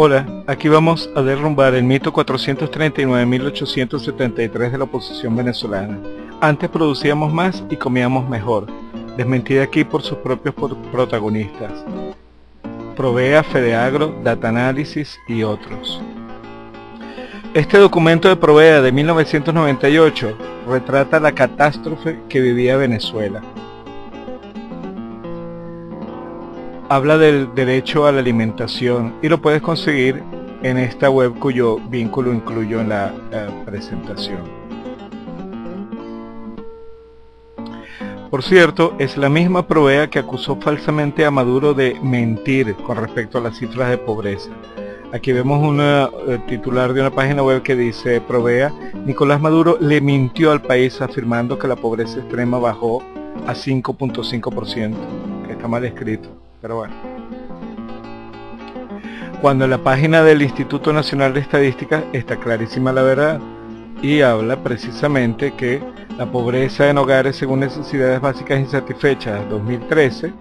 Hola, aquí vamos a derrumbar el mito 439.873 de la oposición venezolana. Antes producíamos más y comíamos mejor, desmentida aquí por sus propios protagonistas. Provea, Fedeagro, Data Analysis y otros. Este documento de Provea de 1998 retrata la catástrofe que vivía Venezuela. Habla del derecho a la alimentación y lo puedes conseguir en esta web cuyo vínculo incluyo en la presentación. Por cierto, es la misma Provea que acusó falsamente a Maduro de mentir con respecto a las cifras de pobreza. Aquí vemos un titular de una página web que dice: Provea, Nicolás Maduro le mintió al país afirmando que la pobreza extrema bajó a 5.5%, que está mal escrito. Pero bueno, cuando en la página del Instituto Nacional de Estadística está clarísima la verdad y habla precisamente que la pobreza en hogares según necesidades básicas insatisfechas 2013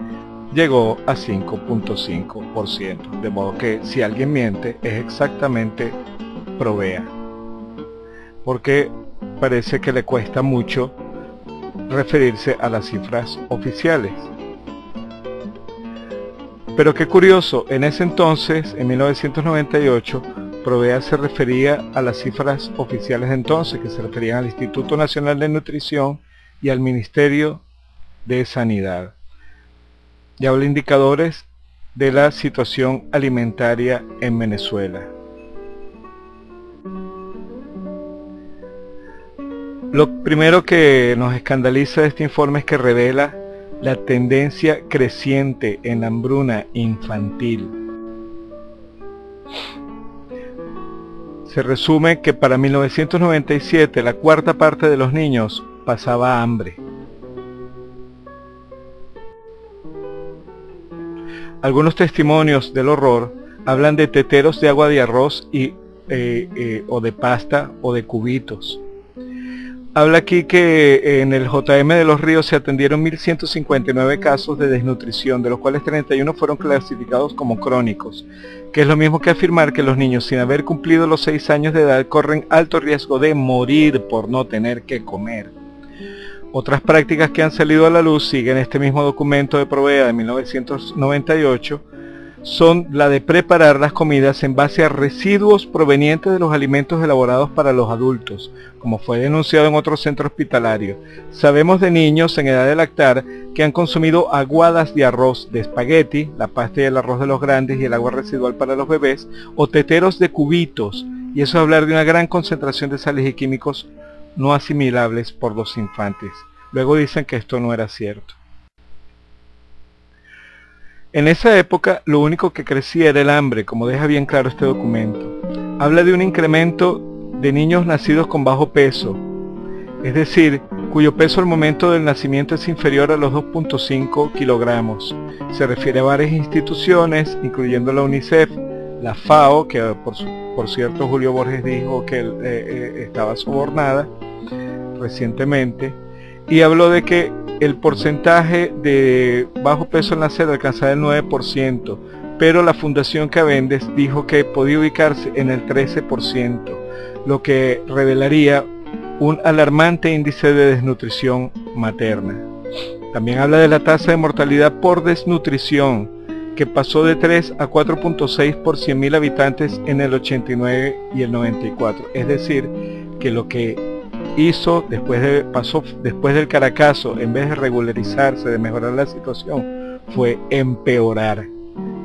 llegó a 5.5%, de modo que si alguien miente es exactamente Provea, porque parece que le cuesta mucho referirse a las cifras oficiales. Pero qué curioso, en ese entonces, en 1998, Provea se refería a las cifras oficiales de entonces, que se referían al Instituto Nacional de Nutrición y al Ministerio de Sanidad. Y habla indicadores de la situación alimentaria en Venezuela. Lo primero que nos escandaliza de este informe es que revela la tendencia creciente en la hambruna infantil. Se resume que para 1997 la cuarta parte de los niños pasaba hambre. Algunos testimonios del horror hablan de teteros de agua de arroz o de pasta o de cubitos. Habla aquí que en el JM de Los Ríos se atendieron 1.159 casos de desnutrición, de los cuales 31 fueron clasificados como crónicos, que es lo mismo que afirmar que los niños sin haber cumplido los 6 años de edad corren alto riesgo de morir por no tener que comer. Otras prácticas que han salido a la luz, siguen este mismo documento de Provea de 1998, son la de preparar las comidas en base a residuos provenientes de los alimentos elaborados para los adultos, como fue denunciado en otro centro hospitalario. Sabemos de niños en edad de lactar que han consumido aguadas de arroz de espagueti, la pasta y el arroz de los grandes y el agua residual para los bebés, o teteros de cubitos, y eso es hablar de una gran concentración de sales y químicos no asimilables por los infantes. Luego dicen que esto no era cierto. En esa época lo único que crecía era el hambre, como deja bien claro este documento. Habla de un incremento de niños nacidos con bajo peso, es decir, cuyo peso al momento del nacimiento es inferior a los 2.5 kilogramos. Se refiere a varias instituciones, incluyendo la UNICEF, la FAO, que por cierto Julio Borges dijo que estaba sobornada recientemente, y habló de que el porcentaje de bajo peso al nacer alcanzaba el 9%, pero la Fundación Cavendes dijo que podía ubicarse en el 13%, lo que revelaría un alarmante índice de desnutrición materna. También habla de la tasa de mortalidad por desnutrición, que pasó de 3 a 4.6 por 100.000 habitantes en el 89 y el 94, es decir, que lo que hizo después del Caracazo, en vez de regularizarse, de mejorar la situación, fue empeorar.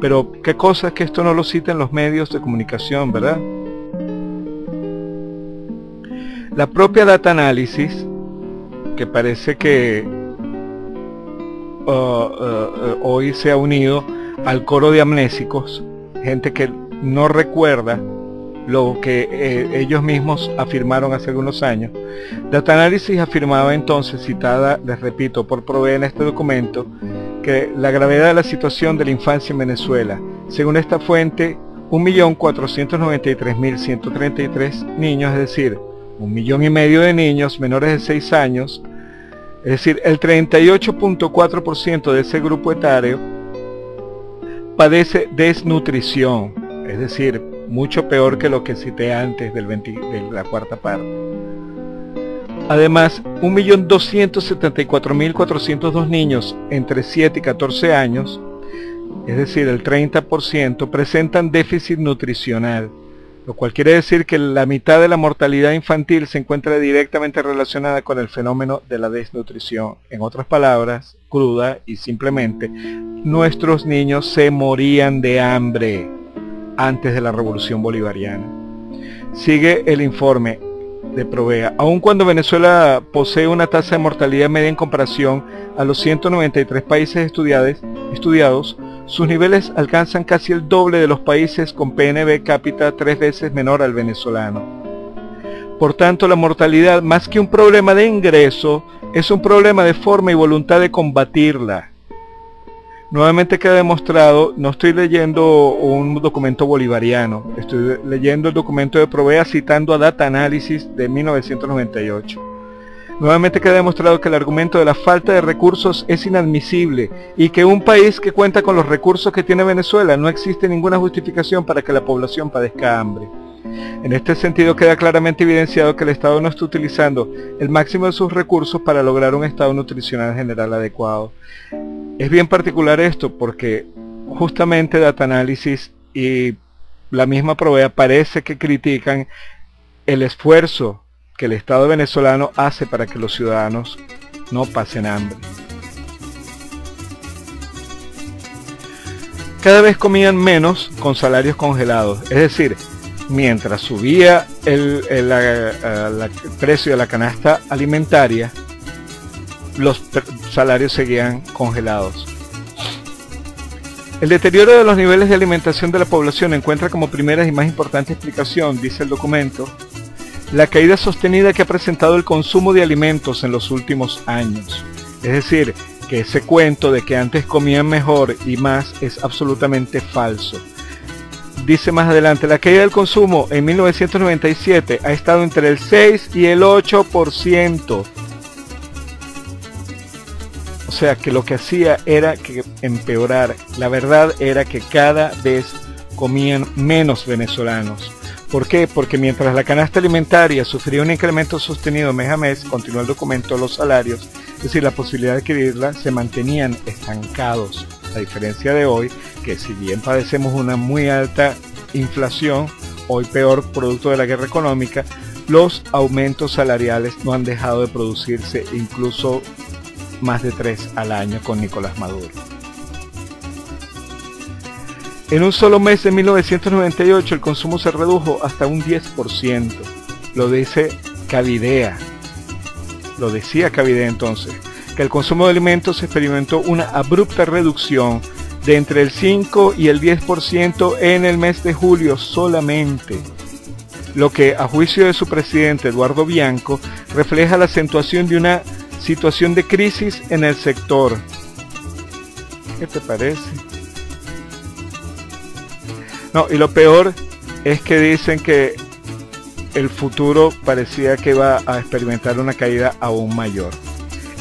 Pero qué cosa que esto no lo citan los medios de comunicación, ¿verdad? La propia Data Analysis, que parece que hoy se ha unido al coro de amnésicos, gente que no recuerda lo que ellos mismos afirmaron hace algunos años. Data Analysis afirmaba entonces, citada, les repito, por Provea en este documento, que la gravedad de la situación de la infancia en Venezuela, según esta fuente, 1.493.133 niños, es decir, 1,5 millones de niños menores de 6 años, es decir, el 38.4% de ese grupo etario padece desnutrición. es decir, mucho peor que lo que cité antes de la cuarta parte. Además, 1.274.402 niños entre 7 y 14 años, es decir, el 30%, presentan déficit nutricional, lo cual quiere decir que la mitad de la mortalidad infantil se encuentra directamente relacionada con el fenómeno de la desnutrición. En otras palabras, cruda y simplemente, nuestros niños se morían de hambre antes de la Revolución Bolivariana. Sigue el informe de Provea. Aun cuando Venezuela posee una tasa de mortalidad media en comparación a los 193 países estudiados, sus niveles alcanzan casi el doble de los países con PNB cápita 3 veces menor al venezolano. Por tanto, la mortalidad, más que un problema de ingreso, es un problema de forma y voluntad de combatirla. Nuevamente queda demostrado, no estoy leyendo un documento bolivariano, estoy leyendo el documento de Provea citando a Data Analysis de 1998. Nuevamente queda demostrado que el argumento de la falta de recursos es inadmisible y que un país que cuenta con los recursos que tiene Venezuela no existe ninguna justificación para que la población padezca hambre. En este sentido queda claramente evidenciado que el Estado no está utilizando el máximo de sus recursos para lograr un estado nutricional general adecuado. Es bien particular esto porque justamente Data Analysis y la misma Provea parece que critican el esfuerzo que el Estado venezolano hace para que los ciudadanos no pasen hambre. Cada vez comían menos con salarios congelados, es decir, mientras subía el precio de la canasta alimentaria, los salarios seguían congelados. El deterioro de los niveles de alimentación de la población encuentra como primera y más importante explicación, dice el documento, la caída sostenida que ha presentado el consumo de alimentos en los últimos años. Es decir, que ese cuento de que antes comían mejor y más es absolutamente falso. Dice más adelante, la caída del consumo en 1997 ha estado entre el 6 y el 8%. O sea que lo que hacía era que empeorar. La verdad era que cada vez comían menos venezolanos. ¿Por qué? Porque mientras la canasta alimentaria sufría un incremento sostenido mes a mes, continúa el documento, los salarios, es decir, la posibilidad de adquirirla, se mantenían estancados. A diferencia de hoy, que si bien padecemos una muy alta inflación, hoy peor producto de la guerra económica, los aumentos salariales no han dejado de producirse, incluso más de 3 al año con Nicolás Maduro. En un solo mes de 1998 el consumo se redujo hasta un 10%. Lo dice Cavidea. Lo decía Cavidea entonces, que el consumo de alimentos experimentó una abrupta reducción de entre el 5 y el 10% en el mes de julio solamente, lo que a juicio de su presidente Eduardo Bianco refleja la acentuación de una situación de crisis en el sector. ¿Qué te parece? No, y lo peor es que dicen que el futuro parecía que va a experimentar una caída aún mayor.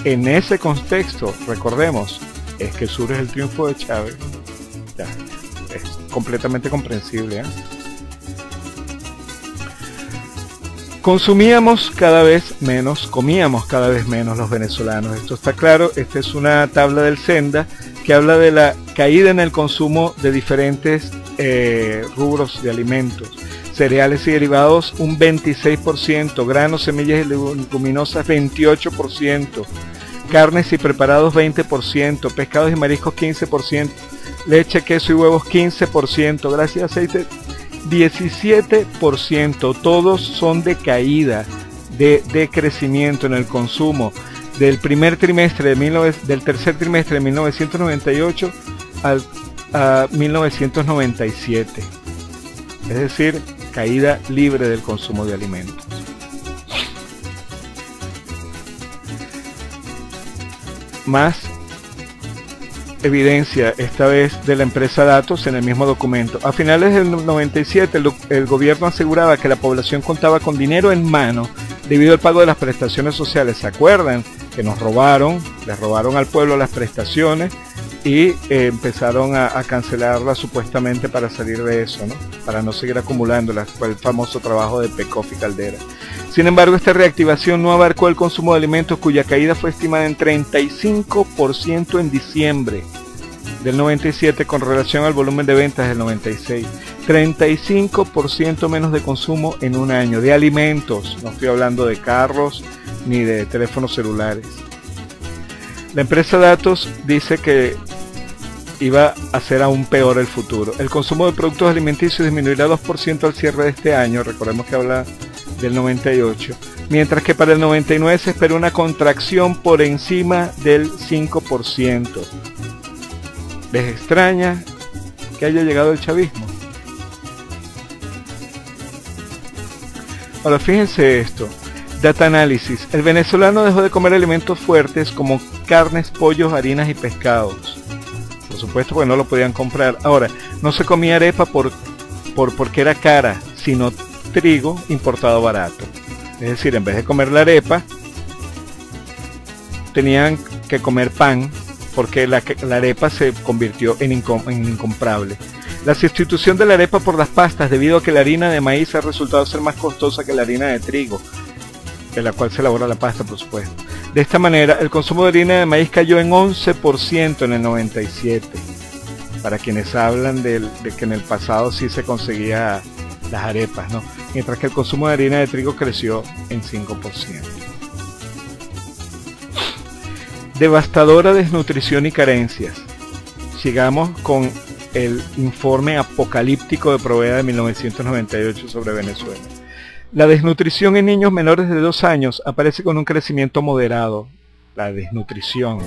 En ese contexto, recordemos, es que surge el triunfo de Chávez. Ya, es completamente comprensible, ¿eh? Comíamos cada vez menos los venezolanos. Esto está claro. Esta es una tabla del Senda que habla de la caída en el consumo de diferentes rubros de alimentos. Cereales y derivados un 26%, granos, semillas y leguminosas 28%, carnes y preparados 20%, pescados y mariscos 15%, leche, queso y huevos 15%, grasa y aceite 17%. Todos son de caída, de decrecimiento en el consumo del tercer trimestre de 1998 a 1997. Es decir, caída libre del consumo de alimentos. Más evidencia, esta vez de la empresa Datos en el mismo documento. A finales del 97 el gobierno aseguraba que la población contaba con dinero en mano debido al pago de las prestaciones sociales. ¿Se acuerdan? Que nos robaron, les robaron al pueblo las prestaciones y empezaron a cancelarla supuestamente para salir de eso, ¿no? Para no seguir acumulándolas. Fue el famoso trabajo de Pekoff y Caldera. Sin embargo, esta reactivación no abarcó el consumo de alimentos, cuya caída fue estimada en 35% en diciembre del 97 con relación al volumen de ventas del 96. 35% menos de consumo en un año de alimentos. No estoy hablando de carros ni de teléfonos celulares. La empresa Datos dice que iba a ser aún peor el futuro. El consumo de productos alimenticios disminuirá 2% al cierre de este año. Recordemos que habla del 98. Mientras que para el 99 se espera una contracción por encima del 5%. ¿Les extraña que haya llegado el chavismo? Ahora fíjense esto. Data análisis. El venezolano dejó de comer alimentos fuertes como carnes, pollos, harinas y pescados. Por supuesto, porque no lo podían comprar. Ahora, no se comía arepa porque era cara, sino trigo importado barato. Es decir, en vez de comer la arepa, tenían que comer pan, porque la arepa se convirtió en incomprable. La sustitución de la arepa por las pastas, debido a que la harina de maíz ha resultado ser más costosa que la harina de trigo, de la cual se elabora la pasta, por supuesto. De esta manera, el consumo de harina de maíz cayó en 11% en el 97. Para quienes hablan de que en el pasado sí se conseguía las arepas, ¿no? Mientras que el consumo de harina de trigo creció en 5%. Devastadora desnutrición y carencias. Llegamos con el informe apocalíptico de Provea de 1998 sobre Venezuela. La desnutrición en niños menores de 2 años aparece con un crecimiento moderado. La desnutrición.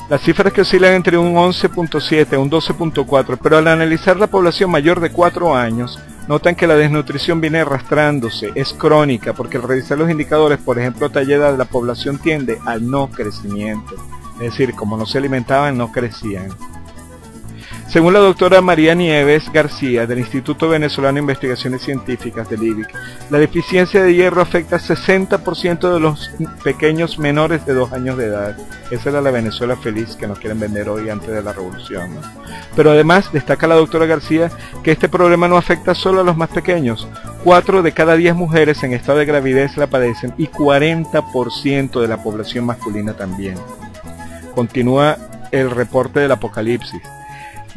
Las cifras que oscilan entre un 11.7 y un 12.4, pero al analizar la población mayor de 4 años, notan que la desnutrición viene arrastrándose, es crónica, porque al revisar los indicadores, por ejemplo, talla de edad, la población tiende al no crecimiento. Es decir, como no se alimentaban, no crecían. Según la doctora María Nieves García, del Instituto Venezolano de Investigaciones Científicas del IBIC, la deficiencia de hierro afecta al 60% de los pequeños menores de 2 años de edad. Esa era la Venezuela feliz que nos quieren vender hoy antes de la revolución, ¿no? Pero además, destaca la doctora García, que este problema no afecta solo a los más pequeños. 4 de cada 10 mujeres en estado de gravidez la padecen y 40% de la población masculina también. Continúa el reporte del apocalipsis.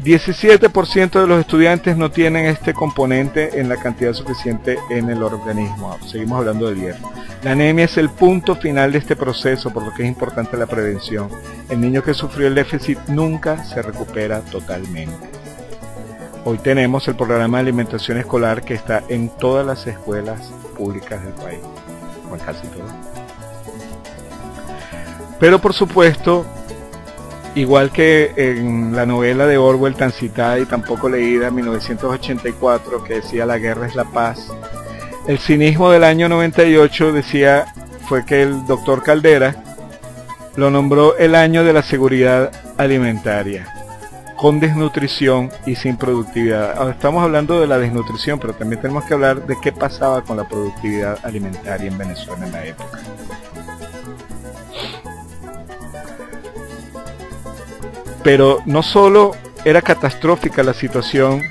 17% de los estudiantes no tienen este componente en la cantidad suficiente en el organismo. Seguimos hablando del hierro. La anemia es el punto final de este proceso, por lo que es importante la prevención. El niño que sufrió el déficit nunca se recupera totalmente. Hoy tenemos el programa de alimentación escolar que está en todas las escuelas públicas del país, o en casi todas. Pero por supuesto, igual que en la novela de Orwell tan citada y tampoco leída, 1984, que decía la guerra es la paz, el cinismo del año 98 fue que el doctor Caldera lo nombró el año de la seguridad alimentaria, con desnutrición y sin productividad. Ahora estamos hablando de la desnutrición, pero también tenemos que hablar de qué pasaba con la productividad alimentaria en Venezuela en la época. Pero no solo era catastrófica la situación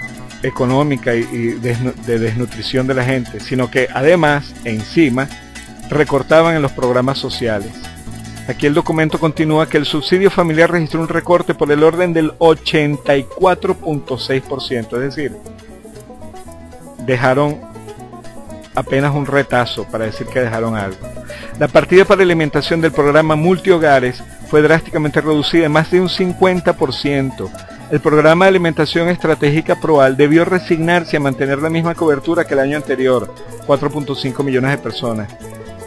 económica y de desnutrición de la gente, sino que además, encima, recortaban en los programas sociales. Aquí el documento continúa que el subsidio familiar registró un recorte por el orden del 84.6%, es decir, dejaron apenas un retazo para decir que dejaron algo. La partida para alimentación del programa Multihogares fue drásticamente reducida en más de un 50%. El programa de alimentación estratégica PROAL debió resignarse a mantener la misma cobertura que el año anterior, 4.5 millones de personas.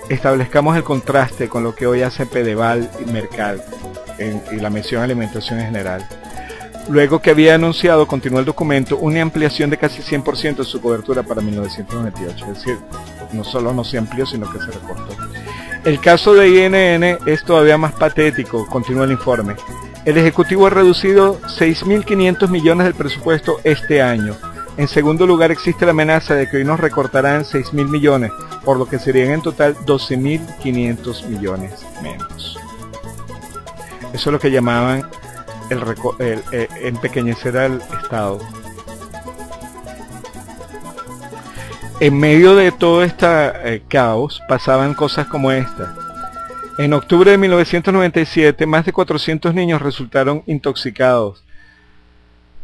Establezcamos el contraste con lo que hoy hace Pedeval y Mercal y la mención alimentación en general. Luego que había anunciado, continuó el documento, una ampliación de casi 100% de su cobertura para 1998. Es decir, no solo no se amplió, sino que se recortó. El caso de INN es todavía más patético, continúa el informe. El Ejecutivo ha reducido 6.500 millones del presupuesto este año. En segundo lugar, existe la amenaza de que hoy nos recortarán 6.000 millones, por lo que serían en total 12.500 millones menos. Eso es lo que llamaban empequeñecer al Estado. En medio de todo este caos pasaban cosas como esta. En octubre de 1997, más de 400 niños resultaron intoxicados.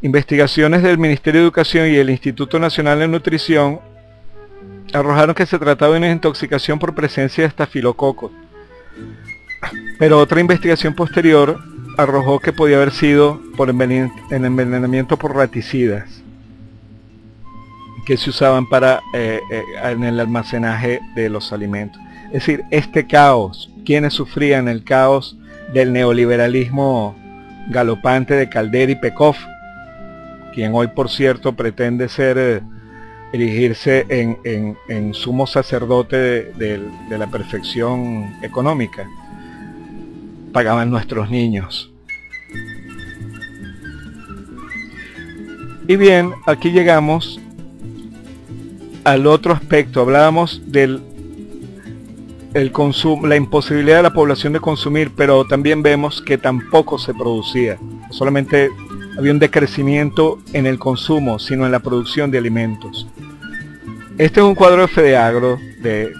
Investigaciones del Ministerio de Educación y el Instituto Nacional de Nutrición arrojaron que se trataba de una intoxicación por presencia de estafilococos. Pero otra investigación posterior arrojó que podía haber sido por envenenamiento por raticidas que se usaban en el almacenaje de los alimentos. Es decir, este caos, quienes sufrían el caos del neoliberalismo galopante de Caldera y Pekov, quien hoy por cierto pretende erigirse en sumo sacerdote de la perfección económica, pagaban nuestros niños. Y bien, aquí llegamos al otro aspecto. Hablábamos del consumo, la imposibilidad de la población de consumir, pero también vemos que tampoco se producía. Solamente había un decrecimiento en el consumo, sino en la producción de alimentos. Este es un cuadro de Fedeagro del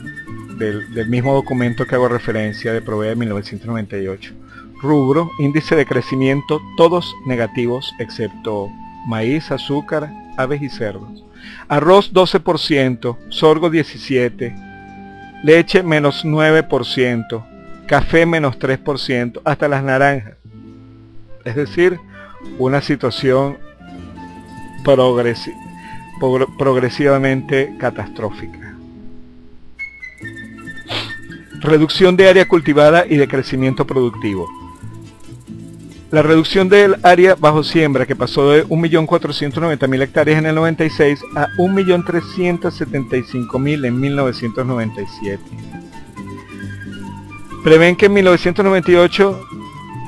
mismo documento que hago referencia, de Provea de 1998. Rubro, índice de crecimiento, todos negativos excepto maíz, azúcar, aves y cerdos. Arroz 12%, sorgo 17%, leche menos 9%, café menos 3%, hasta las naranjas. Es decir, una situación progresivamente catastrófica. Reducción de área cultivada y de crecimiento productivo. La reducción del área bajo siembra, que pasó de 1.490.000 hectáreas en el 96 a 1.375.000 en 1997. Prevén que en 1998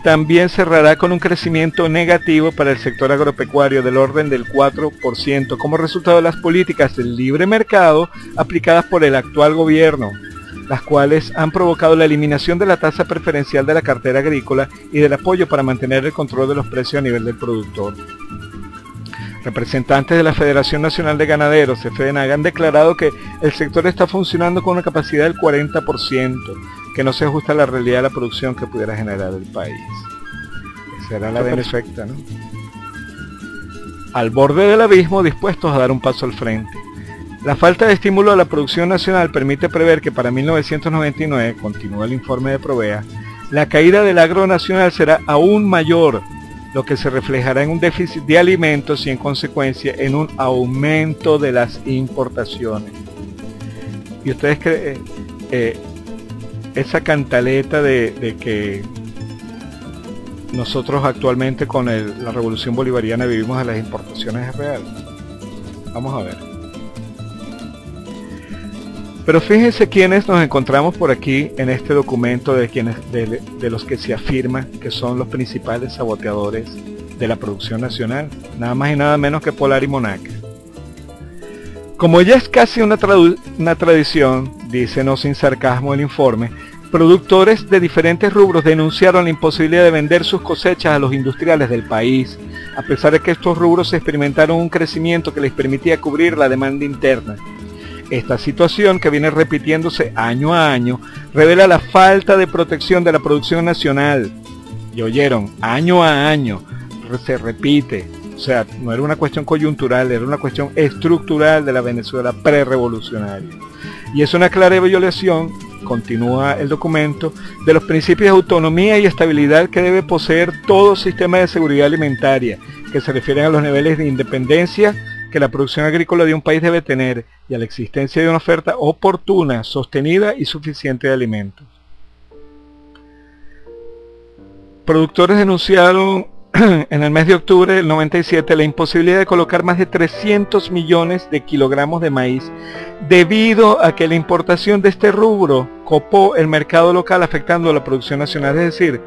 también cerrará con un crecimiento negativo para el sector agropecuario del orden del 4% como resultado de las políticas del libre mercado aplicadas por el actual gobierno, las cuales han provocado la eliminación de la tasa preferencial de la cartera agrícola y del apoyo para mantener el control de los precios a nivel del productor. Representantes de la Federación Nacional de Ganaderos, FEDENAG, han declarado que el sector está funcionando con una capacidad del 40%, que no se ajusta a la realidad de la producción que pudiera generar el país. Esa era la Venezuela, ¿no? Al borde del abismo, dispuestos a dar un paso al frente. La falta de estímulo a la producción nacional permite prever que para 1999, continúa el informe de Provea, la caída del agro nacional será aún mayor, lo que se reflejará en un déficit de alimentos y en consecuencia en un aumento de las importaciones. ¿Y ustedes creen esa cantaleta de que nosotros actualmente con la revolución bolivariana vivimos de las importaciones es real? Vamos a ver. Pero fíjense quiénes nos encontramos por aquí en este documento de los que se afirma que son los principales saboteadores de la producción nacional, nada más y nada menos que Polar y Monaca. Como ya es casi una tradición, dice no sin sarcasmo el informe, productores de diferentes rubros denunciaron la imposibilidad de vender sus cosechas a los industriales del país, a pesar de que estos rubros experimentaron un crecimiento que les permitía cubrir la demanda interna. Esta situación, que viene repitiéndose año a año, revela la falta de protección de la producción nacional. Y oyeron, año a año, se repite. O sea, no era una cuestión coyuntural, era una cuestión estructural de la Venezuela prerevolucionaria. Y es una clara violación, continúa el documento, de los principios de autonomía y estabilidad que debe poseer todo sistema de seguridad alimentaria, que se refieren a los niveles de independencia que la producción agrícola de un país debe tener y a la existencia de una oferta oportuna, sostenida y suficiente de alimentos. Productores denunciaron en el mes de octubre del 97 la imposibilidad de colocar más de 300 millones de kilogramos de maíz debido a que la importación de este rubro copó el mercado local afectando a la producción nacional. Es decir,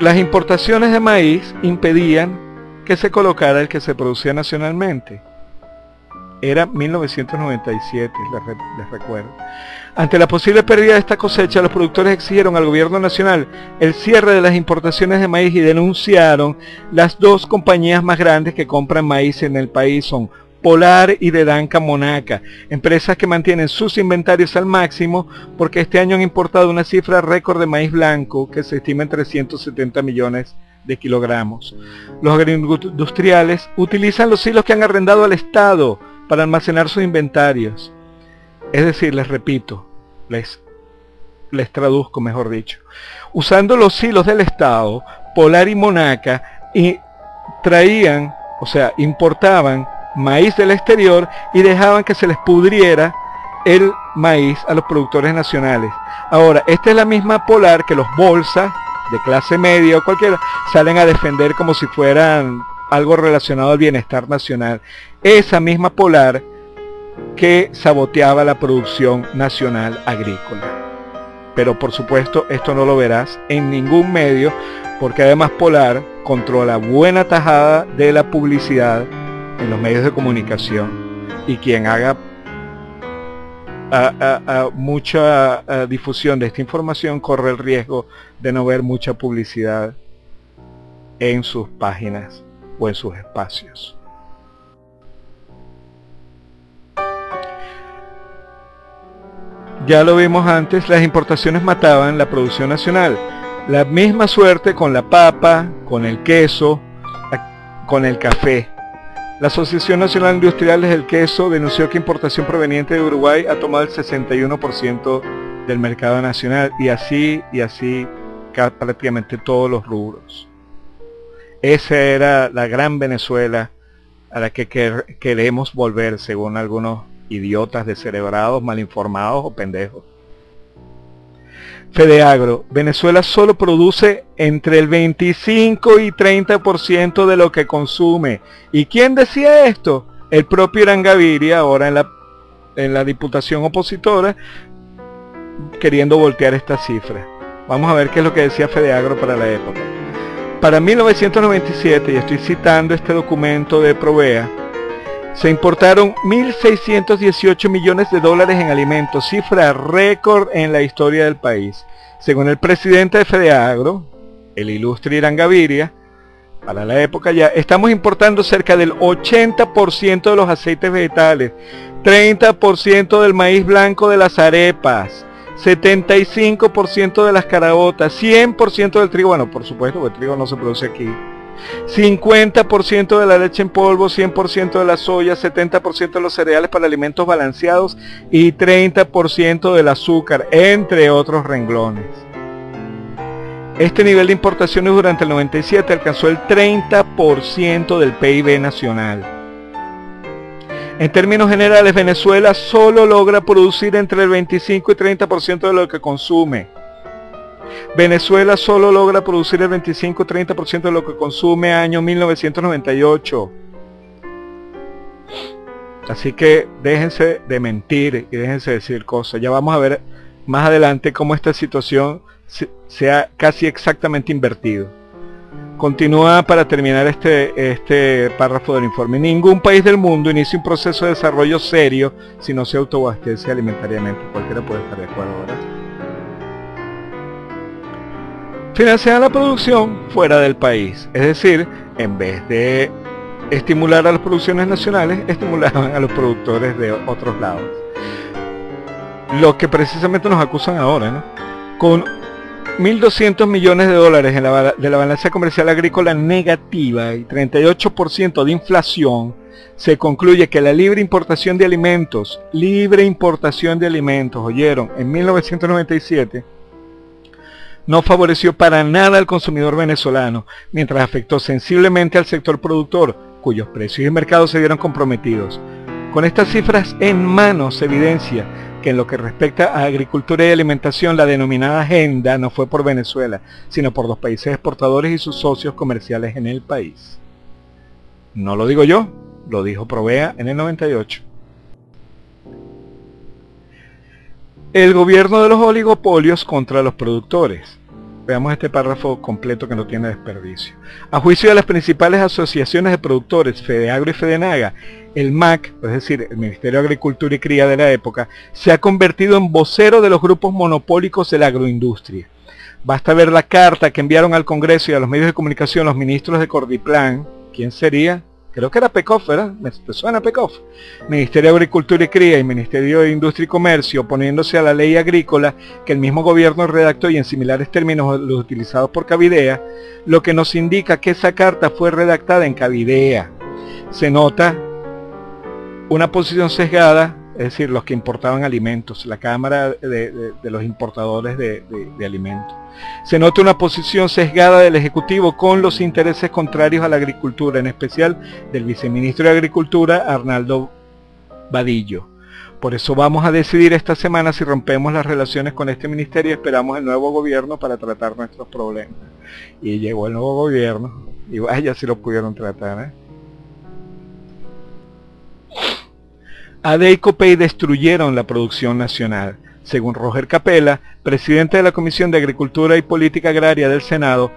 las importaciones de maíz impedían que se colocara el que se producía nacionalmente. Era 1997, les recuerdo. Ante la posible pérdida de esta cosecha, los productores exigieron al gobierno nacional el cierre de las importaciones de maíz y denunciaron las dos compañías más grandes que compran maíz en el país, son Polar y Dedanka Monaca, empresas que mantienen sus inventarios al máximo porque este año han importado una cifra récord de maíz blanco que se estima en 370 millones de kilogramos. Los agroindustriales utilizan los silos que han arrendado al Estado para almacenar sus inventarios. Es decir, les repito, les traduzco mejor dicho. Usando los silos del Estado, Polar y Monaca traían, o sea, importaban maíz del exterior y dejaban que se les pudriera el maíz a los productores nacionales. Ahora, esta es la misma Polar que los bolsas de clase media o cualquiera salen a defender como si fueran algo relacionado al bienestar nacional. Esa misma Polar que saboteaba la producción nacional agrícola. Pero por supuesto esto no lo verás en ningún medio, porque además Polar controla buena tajada de la publicidad en los medios de comunicación, y quien haga mucha difusión de esta información corre el riesgo de no ver mucha publicidad en sus páginas o en sus espacios. Ya lo vimos antes, las importaciones mataban la producción nacional. La misma suerte con la papa, con el queso, con el café. La Asociación Nacional de Industriales del Queso denunció que importación proveniente de Uruguay ha tomado el 61% del mercado nacional, y así prácticamente todos los rubros. Esa era la gran Venezuela a la que queremos volver, según algunos idiotas descerebrados, mal informados o pendejos. Fedeagro, Venezuela solo produce entre el 25 y 30% de lo que consume. ¿Y quién decía esto? El propio Irán Gaviria, ahora en la diputación opositora, queriendo voltear esta cifra. Vamos a ver qué es lo que decía Fedeagro para la época. Para 1997, y estoy citando este documento de Provea, se importaron 1.618 millones de dólares en alimentos, cifra récord en la historia del país. Según el presidente de Fedeagro, el ilustre Irán Gaviria, para la época ya, estamos importando cerca del 80% de los aceites vegetales, 30% del maíz blanco de las arepas, 75% de las caraotas, 100% del trigo, bueno, por supuesto, porque el trigo no se produce aquí, 50% de la leche en polvo, 100% de la soya, 70% de los cereales para alimentos balanceados y 30% del azúcar, entre otros renglones. Este nivel de importaciones durante el 97 alcanzó el 30% del PIB nacional. En términos generales, Venezuela solo logra producir entre el 25 y 30% de lo que consume. Venezuela solo logra producir el 25-30% de lo que consume año 1998. Así que déjense de mentir y déjense de decir cosas. Ya vamos a ver más adelante cómo esta situación se ha casi exactamente invertido. Continúa para terminar este párrafo del informe. Ningún país del mundo inicia un proceso de desarrollo serio si no se autoabastece alimentariamente. Cualquiera puede estar de acuerdo, ¿verdad? Financian la producción fuera del país, es decir, en vez de estimular a las producciones nacionales, estimulaban a los productores de otros lados. Lo que precisamente nos acusan ahora, ¿no? Con 1.200 millones de dólares de la balanza comercial agrícola negativa y 38% de inflación, se concluye que la libre importación de alimentos, oyeron, en 1997, no favoreció para nada al consumidor venezolano, mientras afectó sensiblemente al sector productor, cuyos precios y mercados se vieron comprometidos. Con estas cifras en mano se evidencia que en lo que respecta a agricultura y alimentación, la denominada agenda no fue por Venezuela, sino por los países exportadores y sus socios comerciales en el país. No lo digo yo, lo dijo Provea en el 98. El gobierno de los oligopolios contra los productores. Veamos este párrafo completo que no tiene desperdicio. A juicio de las principales asociaciones de productores, Fedeagro y Fedenaga, el MAC, es decir, el Ministerio de Agricultura y Cría de la época, se ha convertido en vocero de los grupos monopólicos de la agroindustria. Basta ver la carta que enviaron al Congreso y a los medios de comunicación los ministros de Cordiplan. ¿Quién sería? Creo que era Pecoff, ¿verdad? ¿Me suena Pecoff? Ministerio de Agricultura y Cría y Ministerio de Industria y Comercio oponiéndose a la ley agrícola que el mismo gobierno redactó y en similares términos los utilizados por Cavidea, lo que nos indica que esa carta fue redactada en Cavidea. Se nota una posición sesgada, es decir, los que importaban alimentos, la Cámara de los Importadores de Alimentos. Se nota una posición sesgada del Ejecutivo con los intereses contrarios a la agricultura, en especial del viceministro de Agricultura, Arnaldo Vadillo. Por eso vamos a decidir esta semana si rompemos las relaciones con este ministerio y esperamos el nuevo gobierno para tratar nuestros problemas. Y llegó el nuevo gobierno, y vaya si lo pudieron tratar, ADE y Copey destruyeron la producción nacional. Según Roger Capella, presidente de la Comisión de Agricultura y Política Agraria del Senado,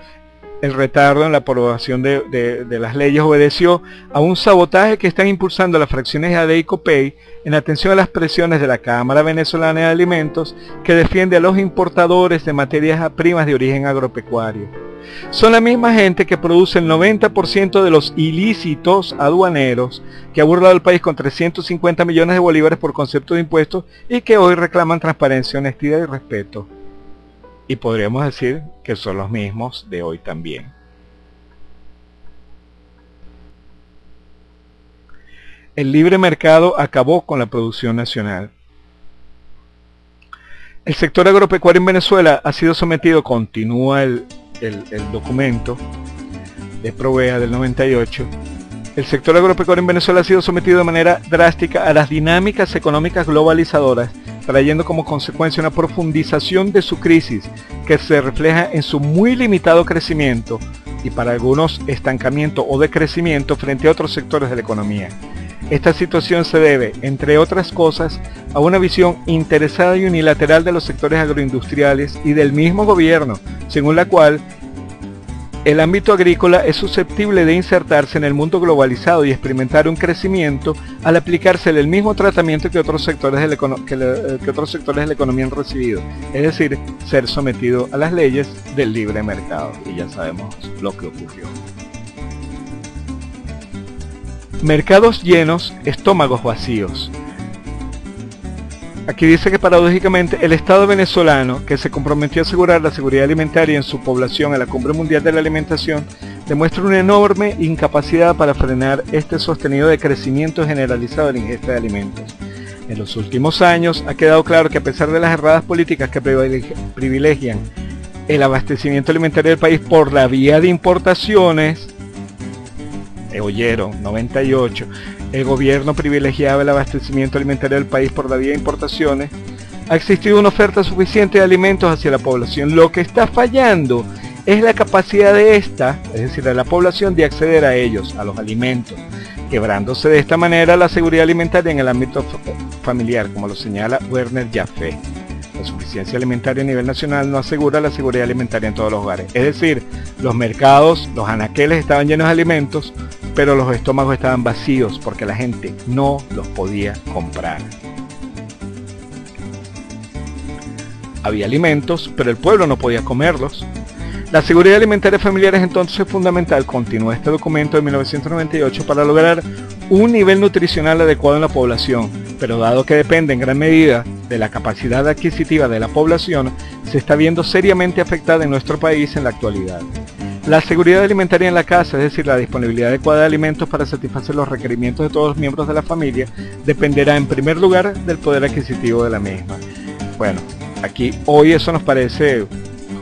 el retardo en la aprobación de las leyes obedeció a un sabotaje que están impulsando las fracciones de ADE y Copey en atención a las presiones de la Cámara Venezolana de Alimentos que defiende a los importadores de materias primas de origen agropecuario. Son la misma gente que produce el 90% de los ilícitos aduaneros, que ha burlado al país con 350 millones de bolívares por concepto de impuestos y que hoy reclaman transparencia, honestidad y respeto. Y podríamos decir que son los mismos de hoy también. El libre mercado acabó con la producción nacional. El sector agropecuario en Venezuela ha sido sometido, continúa el documento de Provea del 98, el sector agropecuario en Venezuela ha sido sometido de manera drástica a las dinámicas económicas globalizadoras, trayendo como consecuencia una profundización de su crisis que se refleja en su muy limitado crecimiento y para algunos estancamiento o decrecimiento frente a otros sectores de la economía. Esta situación se debe, entre otras cosas, a una visión interesada y unilateral de los sectores agroindustriales y del mismo gobierno, según la cual el ámbito agrícola es susceptible de insertarse en el mundo globalizado y experimentar un crecimiento al aplicarse el mismo tratamiento que otros sectores de la economía han recibido, es decir, ser sometido a las leyes del libre mercado. Y ya sabemos lo que ocurrió. Mercados llenos, estómagos vacíos. Aquí dice que paradójicamente el Estado venezolano, que se comprometió a asegurar la seguridad alimentaria en su población a la Cumbre Mundial de la Alimentación, demuestra una enorme incapacidad para frenar este sostenido decrecimiento generalizado de la ingesta de alimentos. En los últimos años ha quedado claro que a pesar de las erradas políticas que privilegian el abastecimiento alimentario del país por la vía de importaciones, oyeron, 98, el gobierno privilegiaba el abastecimiento alimentario del país por la vía de importaciones, ha existido una oferta suficiente de alimentos hacia la población. Lo que está fallando es la capacidad de esta, es decir, de la población, de acceder a ellos, a los alimentos, quebrándose de esta manera la seguridad alimentaria en el ámbito familiar, como lo señala Werner Jaffe. La suficiencia alimentaria a nivel nacional no asegura la seguridad alimentaria en todos los hogares. Es decir, los mercados, los anaqueles estaban llenos de alimentos, pero los estómagos estaban vacíos porque la gente no los podía comprar. Había alimentos, pero el pueblo no podía comerlos. La seguridad alimentaria familiar es entonces fundamental, continúa este documento de 1998, para lograr un nivel nutricional adecuado en la población, pero dado que depende en gran medida de la capacidad adquisitiva de la población, se está viendo seriamente afectada en nuestro país en la actualidad. La seguridad alimentaria en la casa, es decir, la disponibilidad adecuada de alimentos para satisfacer los requerimientos de todos los miembros de la familia, dependerá en primer lugar del poder adquisitivo de la misma. Bueno, aquí hoy eso nos parece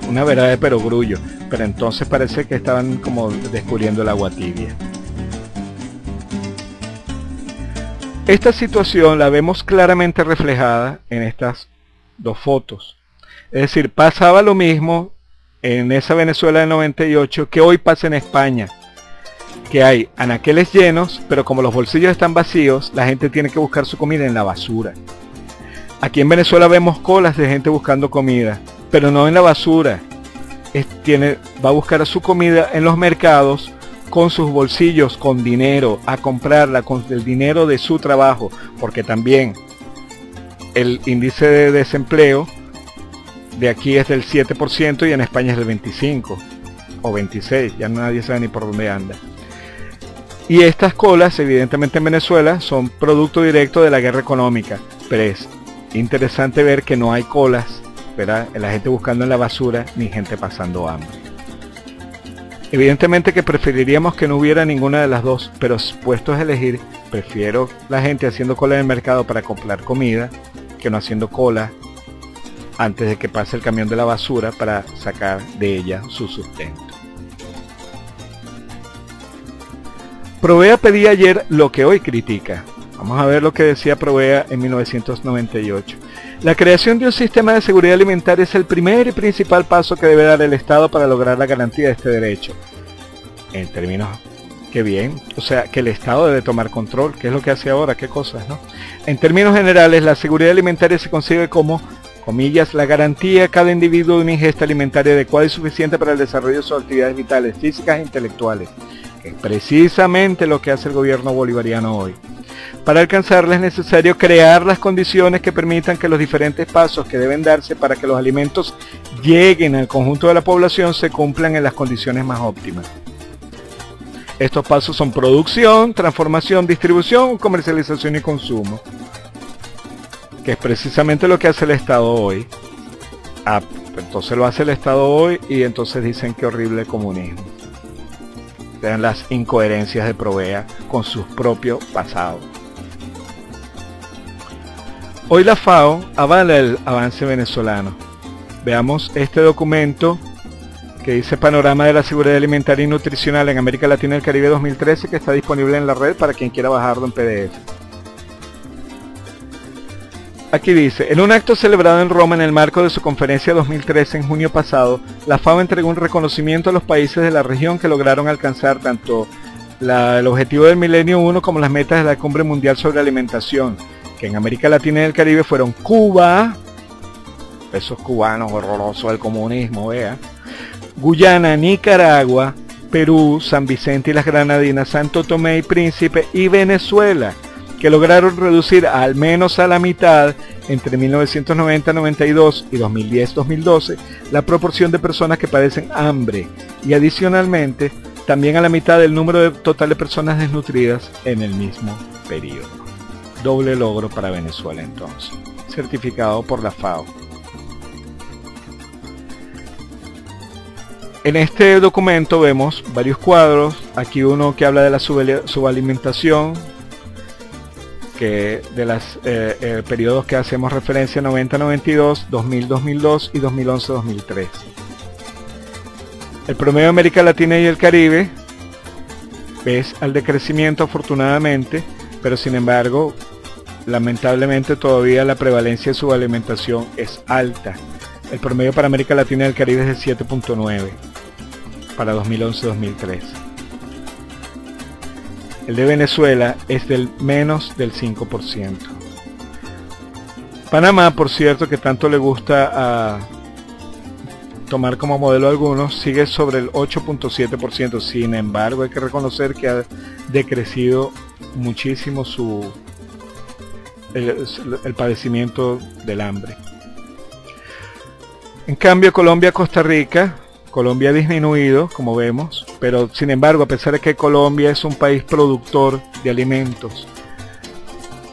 una verdad de perogrullo, pero entonces parece que estaban como descubriendo el agua tibia. Esta situación la vemos claramente reflejada en estas dos fotos. Es decir, pasaba lo mismo en esa Venezuela del 98 que hoy pasa en España, que hay anaqueles llenos, pero como los bolsillos están vacíos, la gente tiene que buscar su comida en la basura. Aquí en Venezuela vemos colas de gente buscando comida, pero no en la basura. va a buscar su comida en los mercados con sus bolsillos, con dinero, a comprarla con el dinero de su trabajo, porque también el índice de desempleo de aquí es del 7% y en España es del 25 o 26, ya nadie sabe ni por dónde anda. Y estas colas, evidentemente en Venezuela, son producto directo de la guerra económica, pero es interesante ver que no hay colas, ¿verdad?, la gente buscando en la basura, ni gente pasando hambre. Evidentemente que preferiríamos que no hubiera ninguna de las dos, pero puestos a elegir, prefiero la gente haciendo cola en el mercado para comprar comida, que no haciendo cola antes de que pase el camión de la basura para sacar de ella su sustento. Provea pedía ayer lo que hoy critica. Vamos a ver lo que decía Provea en 1998. La creación de un sistema de seguridad alimentaria es el primer y principal paso que debe dar el Estado para lograr la garantía de este derecho. En términos, qué bien, o sea, que el Estado debe tomar control, ¿qué es lo que hace ahora? ¿Qué cosas, no? En términos generales, la seguridad alimentaria se concibe como, comillas, la garantía a cada individuo de una ingesta alimentaria adecuada y suficiente para el desarrollo de sus actividades vitales, físicas e intelectuales, que es precisamente lo que hace el gobierno bolivariano hoy. Para alcanzarla es necesario crear las condiciones que permitan que los diferentes pasos que deben darse para que los alimentos lleguen al conjunto de la población se cumplan en las condiciones más óptimas. Estos pasos son producción, transformación, distribución, comercialización y consumo, que es precisamente lo que hace el Estado hoy. Entonces lo hace el Estado hoy y entonces dicen que horrible comunismo. Vean las incoherencias de Provea con sus propios pasados. Hoy la FAO avala el avance venezolano. Veamos este documento que dice Panorama de la Seguridad Alimentaria y Nutricional en América Latina y el Caribe 2013, que está disponible en la red para quien quiera bajarlo en PDF. Aquí dice, en un acto celebrado en Roma en el marco de su conferencia 2013 en junio pasado, la FAO entregó un reconocimiento a los países de la región que lograron alcanzar tanto el objetivo del Milenio 1 como las metas de la Cumbre Mundial sobre Alimentación, que en América Latina y el Caribe fueron Cuba, esos cubanos horrorosos del comunismo, vea, Guyana, Nicaragua, Perú, San Vicente y las Granadinas, Santo Tomé y Príncipe y Venezuela, que lograron reducir al menos a la mitad entre 1990-92 y 2010-2012 la proporción de personas que padecen hambre y adicionalmente también a la mitad del número total de personas desnutridas en el mismo periodo. Doble logro para Venezuela entonces, certificado por la FAO. En este documento vemos varios cuadros, aquí uno que habla de la subalimentación, que de los periodos que hacemos referencia 90-92, 2000-2002 y 2011-2003. El promedio de América Latina y el Caribe es al decrecimiento afortunadamente, pero sin embargo, lamentablemente todavía la prevalencia de subalimentación es alta. El promedio para América Latina y el Caribe es de 7.9 para 2011-2003. El de Venezuela es del menos del 5%. Panamá, por cierto, que tanto le gusta tomar como modelo a algunos, sigue sobre el 8.7%. Sin embargo, hay que reconocer que ha decrecido muchísimo el padecimiento del hambre. En cambio, Colombia, Costa Rica, Colombia ha disminuido, como vemos, pero sin embargo, a pesar de que Colombia es un país productor de alimentos,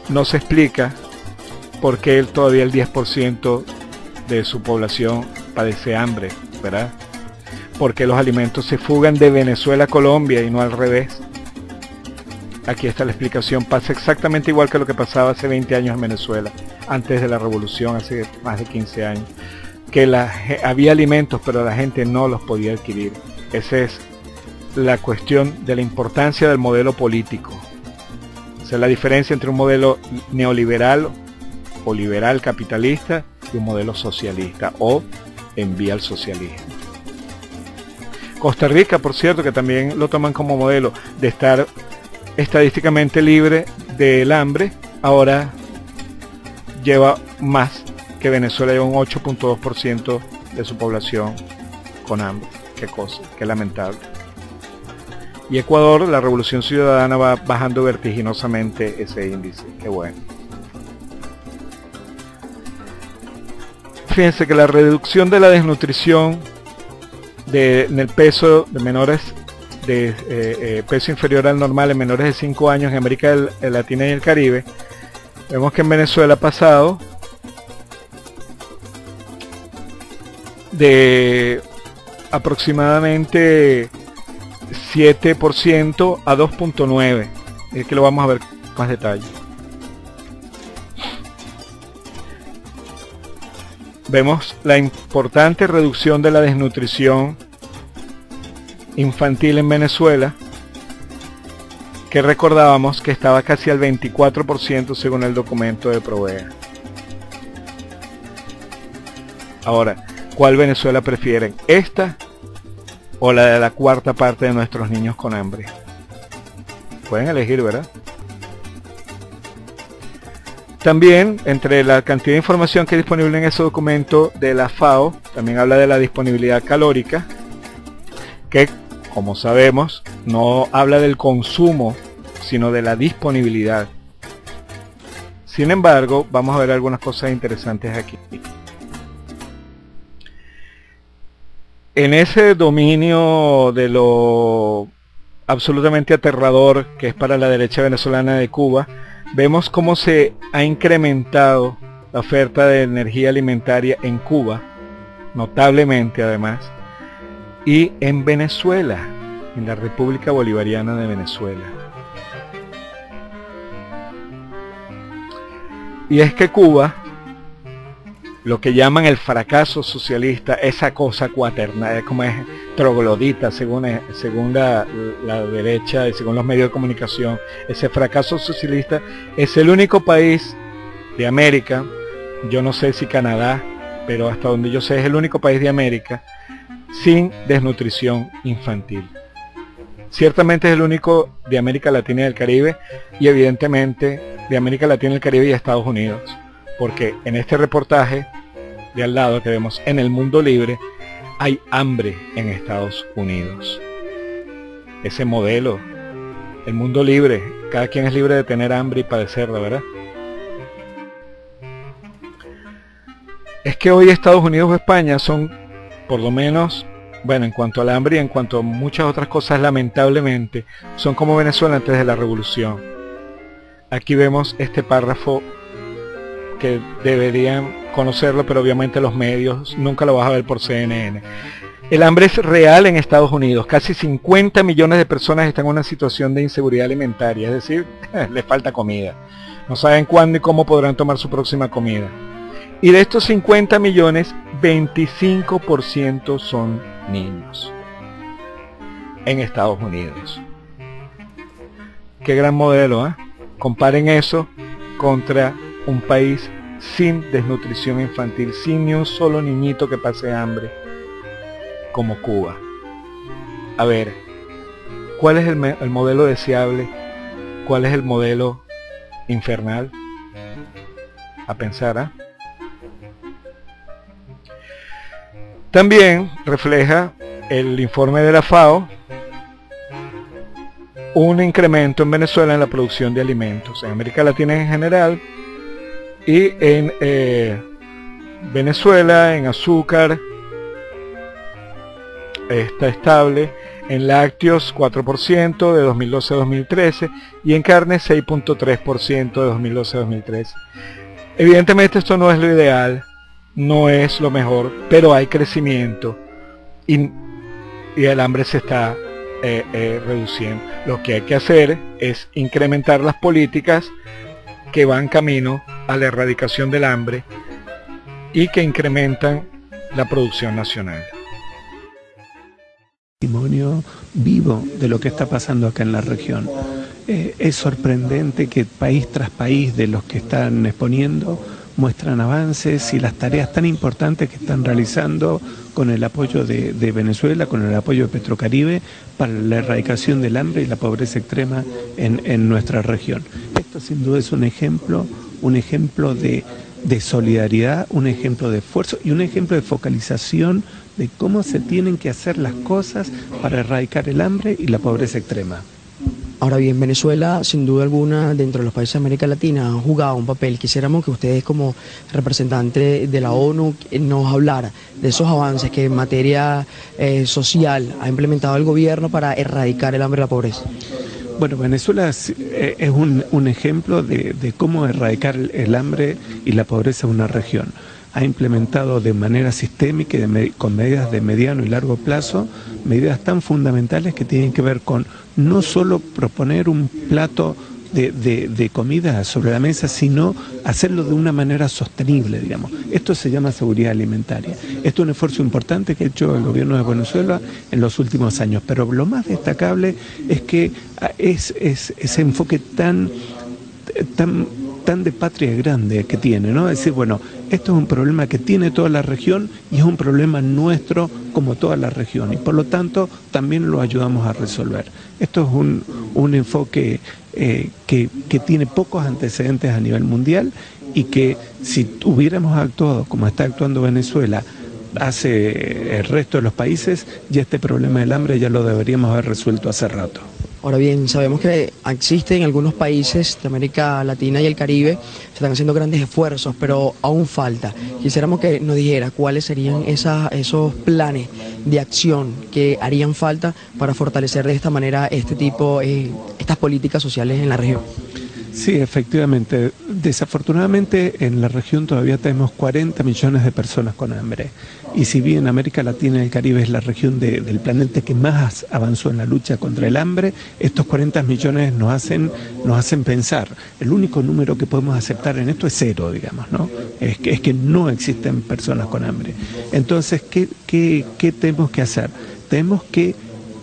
no se explica por qué todavía el 10% de su población padece hambre, ¿verdad? Porque los alimentos se fugan de Venezuela a Colombia y no al revés. Aquí está la explicación, pasa exactamente igual que lo que pasaba hace 20 años en Venezuela, antes de la revolución, hace más de 15 años. Que había alimentos, pero la gente no los podía adquirir. Esa es la cuestión de la importancia del modelo político. Esa es la diferencia entre un modelo neoliberal o liberal capitalista y un modelo socialista o en vía al socialismo. Costa Rica, por cierto, que también lo toman como modelo de estar estadísticamente libre del hambre, ahora lleva más que Venezuela, lleva un 8.2% de su población con hambre. Qué cosa, qué lamentable. Y Ecuador, la Revolución Ciudadana va bajando vertiginosamente ese índice. Qué bueno. Fíjense que la reducción de la desnutrición en el peso de menores de peso inferior al normal en menores de 5 años en América Latina y el Caribe, vemos que en Venezuela ha pasado de aproximadamente 7% a 2.9%. Es que lo vamos a ver con más detalle. Vemos la importante reducción de la desnutrición infantil en Venezuela, que recordábamos que estaba casi al 24% según el documento de Provea. Ahora, ¿cuál Venezuela prefieren? ¿Esta o la de la cuarta parte de nuestros niños con hambre? Pueden elegir, ¿verdad? También, entre la cantidad de información que es disponible en ese documento de la FAO, también habla de la disponibilidad calórica, que, como sabemos, no habla del consumo, sino de la disponibilidad. Sin embargo, vamos a ver algunas cosas interesantes aquí. En ese dominio de lo absolutamente aterrador que es para la derecha venezolana de Cuba, vemos cómo se ha incrementado la oferta de energía alimentaria en Cuba, notablemente además, y en Venezuela, en la República Bolivariana de Venezuela. Y es que Cuba, lo que llaman el fracaso socialista, esa cosa cuaternaria, como es troglodita según la derecha y según los medios de comunicación, ese fracaso socialista es el único país de América, yo no sé si Canadá, pero hasta donde yo sé es el único país de América sin desnutrición infantil. Ciertamente es el único de América Latina y el Caribe, y evidentemente de América Latina y el Caribe y Estados Unidos, porque en este reportaje de al lado que vemos en El Mundo Libre, hay hambre en Estados Unidos. Ese modelo, el mundo libre, cada quien es libre de tener hambre y padecerla, ¿verdad? Es que hoy Estados Unidos o España son, por lo menos, bueno, en cuanto al hambre y en cuanto a muchas otras cosas, lamentablemente, son como Venezuela antes de la revolución. Aquí vemos este párrafo que deberían conocerlo, pero obviamente los medios nunca lo vas a ver por CNN. El hambre es real en Estados Unidos. Casi 50 millones de personas están en una situación de inseguridad alimentaria, es decir, les falta comida. No saben cuándo y cómo podrán tomar su próxima comida. Y de estos 50 millones, 25% son niños en Estados Unidos. Qué gran modelo, ¿eh? Comparen eso contra un país sin desnutrición infantil, sin ni un solo niñito que pase hambre, como Cuba. A ver, ¿cuál es el modelo deseable? ¿Cuál es el modelo infernal? A pensar, ¿eh? También refleja el informe de la FAO un incremento en Venezuela en la producción de alimentos, en América Latina en general, y en Venezuela en azúcar está estable, en lácteos 4% de 2012 a 2013 y en carne 6.3% de 2012 a 2013. Evidentemente esto no es lo ideal, no es lo mejor, pero hay crecimiento y el hambre se está reduciendo. Lo que hay que hacer es incrementar las políticas que van camino a la erradicación del hambre y que incrementan la producción nacional. Testimonio vivo de lo que está pasando acá en la región. Es sorprendente que país tras país de los que están exponiendo muestran avances y las tareas tan importantes que están realizando con el apoyo de Venezuela, con el apoyo de Petrocaribe para la erradicación del hambre y la pobreza extrema en nuestra región. Esto sin duda es un ejemplo de solidaridad, un ejemplo de esfuerzo y un ejemplo de focalización de cómo se tienen que hacer las cosas para erradicar el hambre y la pobreza extrema. Ahora bien, Venezuela, sin duda alguna, dentro de los países de América Latina, han jugado un papel. Quisiéramos que ustedes, como representante de la ONU, nos hablara de esos avances que en materia social ha implementado el gobierno para erradicar el hambre y la pobreza. Bueno, Venezuela es un ejemplo de cómo erradicar el hambre y la pobreza en una región. Ha implementado de manera sistémica y con medidas de mediano y largo plazo, medidas tan fundamentales que tienen que ver con no solo proponer un plato de comida sobre la mesa, sino hacerlo de una manera sostenible, digamos. Esto se llama seguridad alimentaria. Esto es un esfuerzo importante que ha hecho el gobierno de Venezuela en los últimos años, pero lo más destacable es que es ese enfoque tan de patria grande que tiene, ¿no? Es decir, bueno, esto es un problema que tiene toda la región y es un problema nuestro como toda la región y por lo tanto también lo ayudamos a resolver. Esto es un enfoque que tiene pocos antecedentes a nivel mundial y que si hubiéramos actuado como está actuando Venezuela hace el resto de los países, ya este problema del hambre ya lo deberíamos haber resuelto hace rato. Ahora bien, sabemos que existen algunos países de América Latina y el Caribe, se están haciendo grandes esfuerzos, pero aún falta. Quisiéramos que nos dijera cuáles serían esos planes de acción que harían falta para fortalecer de esta manera estas políticas sociales en la región. Sí, efectivamente. Desafortunadamente en la región todavía tenemos 40 millones de personas con hambre. Y si bien América Latina y el Caribe es la región del planeta que más avanzó en la lucha contra el hambre, estos 40 millones nos hacen pensar. El único número que podemos aceptar en esto es 0, digamos, ¿no? Es que no existen personas con hambre. Entonces, ¿qué tenemos que hacer? Tenemos que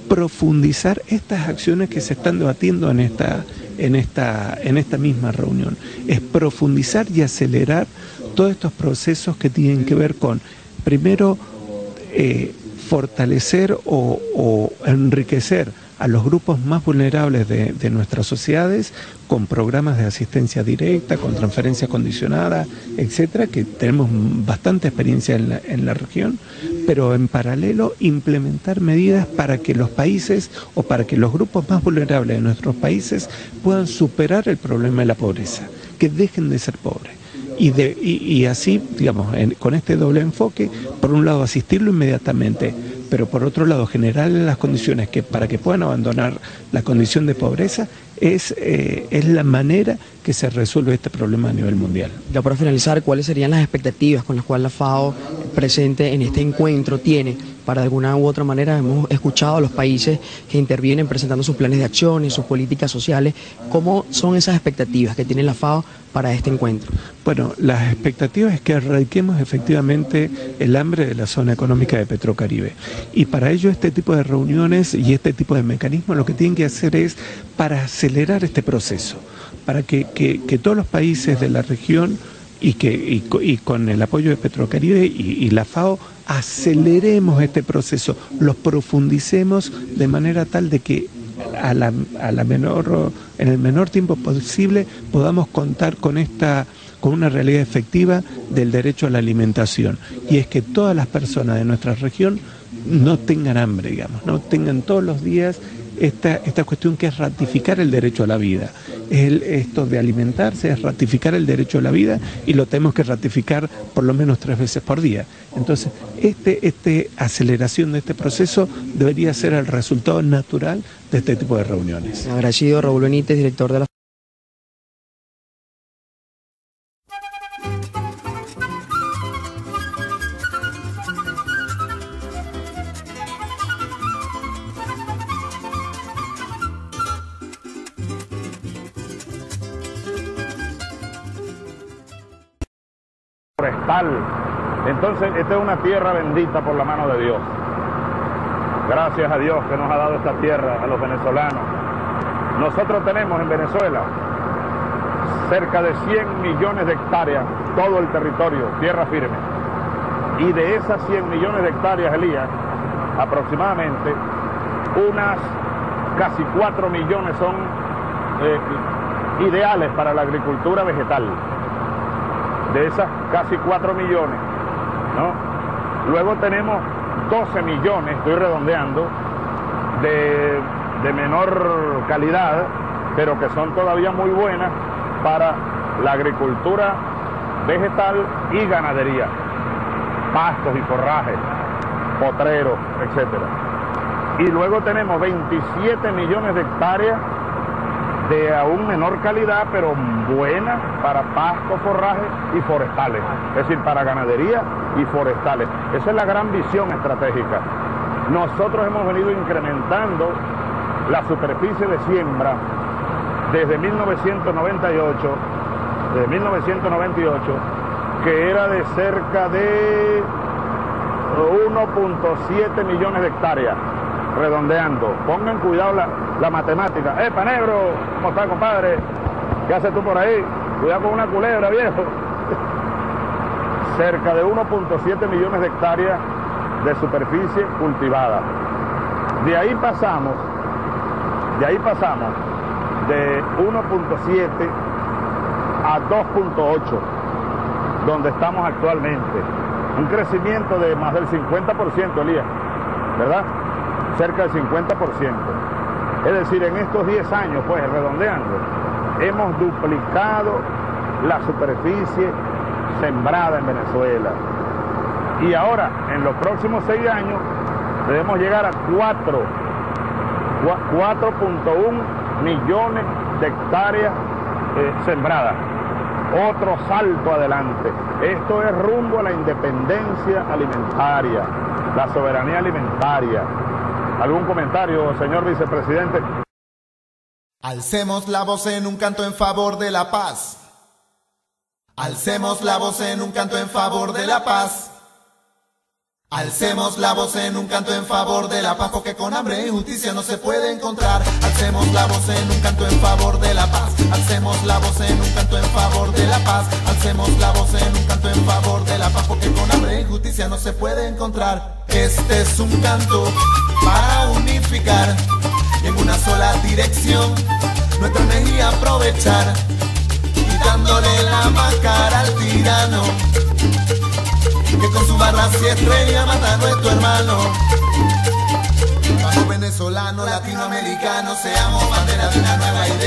profundizar estas acciones que se están debatiendo en esta misma reunión. Es profundizar y acelerar todos estos procesos que tienen que ver con, primero, fortalecer o enriquecer a los grupos más vulnerables de nuestras sociedades con programas de asistencia directa, con transferencia condicionada, etcétera, que tenemos bastante experiencia en la región, pero en paralelo implementar medidas para que los países o para que los grupos más vulnerables de nuestros países puedan superar el problema de la pobreza, que dejen de ser pobres. Y así, digamos, con este doble enfoque, por un lado asistirlo inmediatamente, pero por otro lado generarle las condiciones para que puedan abandonar la condición de pobreza, es la manera que se resuelve este problema a nivel mundial. Ya para finalizar, ¿cuáles serían las expectativas con las cuales la FAO presente en este encuentro tiene? Para de alguna u otra manera hemos escuchado a los países que intervienen presentando sus planes de acción y sus políticas sociales. ¿Cómo son esas expectativas que tiene la FAO para este encuentro? Bueno, las expectativas es que erradiquemos efectivamente el hambre de la zona económica de Petrocaribe. Y para ello este tipo de reuniones y este tipo de mecanismos lo que tienen que hacer es para acelerar este proceso, para que todos los países de la región y con el apoyo de Petrocaribe y la FAO aceleremos este proceso, lo profundicemos de manera tal de que en el menor tiempo posible podamos contar con una realidad efectiva del derecho a la alimentación. Y es que todas las personas de nuestra región no tengan hambre, digamos, no tengan todos los días esta cuestión que es ratificar el derecho a la vida. Esto de alimentarse es ratificar el derecho a la vida y lo tenemos que ratificar por lo menos 3 veces por día. Entonces, aceleración de este proceso debería ser el resultado natural de este tipo de reuniones. Agradecido, Raúl Benítez, director de la forestal. Entonces, esta es una tierra bendita por la mano de Dios. Gracias a Dios que nos ha dado esta tierra a los venezolanos. Nosotros tenemos en Venezuela cerca de 100 millones de hectáreas, todo el territorio, tierra firme. Y de esas 100 millones de hectáreas, Elías, aproximadamente unas casi 4 millones son ideales para la agricultura vegetal. de esas casi 4 millones, ¿no? Luego tenemos 12 millones, estoy redondeando, de menor calidad, pero que son todavía muy buenas para la agricultura vegetal y ganadería, pastos y forrajes, potreros, etc. Y luego tenemos 27 millones de hectáreas de aún menor calidad, pero buena para pastos, forrajes y forestales, es decir, para ganadería y forestales. Esa es la gran visión estratégica. Nosotros hemos venido incrementando la superficie de siembra desde 1998, que era de cerca de 1.7 millones de hectáreas, redondeando. Pongan cuidado la matemática. ¡Epa, negro! ¿Cómo estás, compadre? ¿Qué haces tú por ahí? Cuidado con una culebra, viejo. Cerca de 1.7 millones de hectáreas de superficie cultivada. De ahí pasamos de 1.7 a 2.8, donde estamos actualmente. Un crecimiento de más del 50%, Elías, ¿verdad? Cerca del 50%. Es decir, en estos 10 años, pues, redondeando, hemos duplicado la superficie sembrada en Venezuela. Y ahora, en los próximos 6 años, debemos llegar a 4.1 millones de hectáreas sembradas. Otro salto adelante. Esto es rumbo a la independencia alimentaria, la soberanía alimentaria. ¿Algún comentario, señor vicepresidente? Alcemos la voz en un canto en favor de la paz. Alcemos la voz en un canto en favor de la paz. Alcemos la voz en un canto en favor de la paz, porque con hambre y justicia no se puede encontrar. Alcemos la voz en un canto en favor de la paz. Alcemos la voz en un canto en favor de la paz. Alcemos la voz en un canto en favor de la paz, porque con hambre y justicia no se puede encontrar. Este es un canto para unificar y en una sola dirección nuestra energía aprovechar, quitándole la máscara al tirano que con su barra y estrella mata a nuestro hermano. Vamos venezolanos, latinoamericanos, seamos bandera de una nueva idea.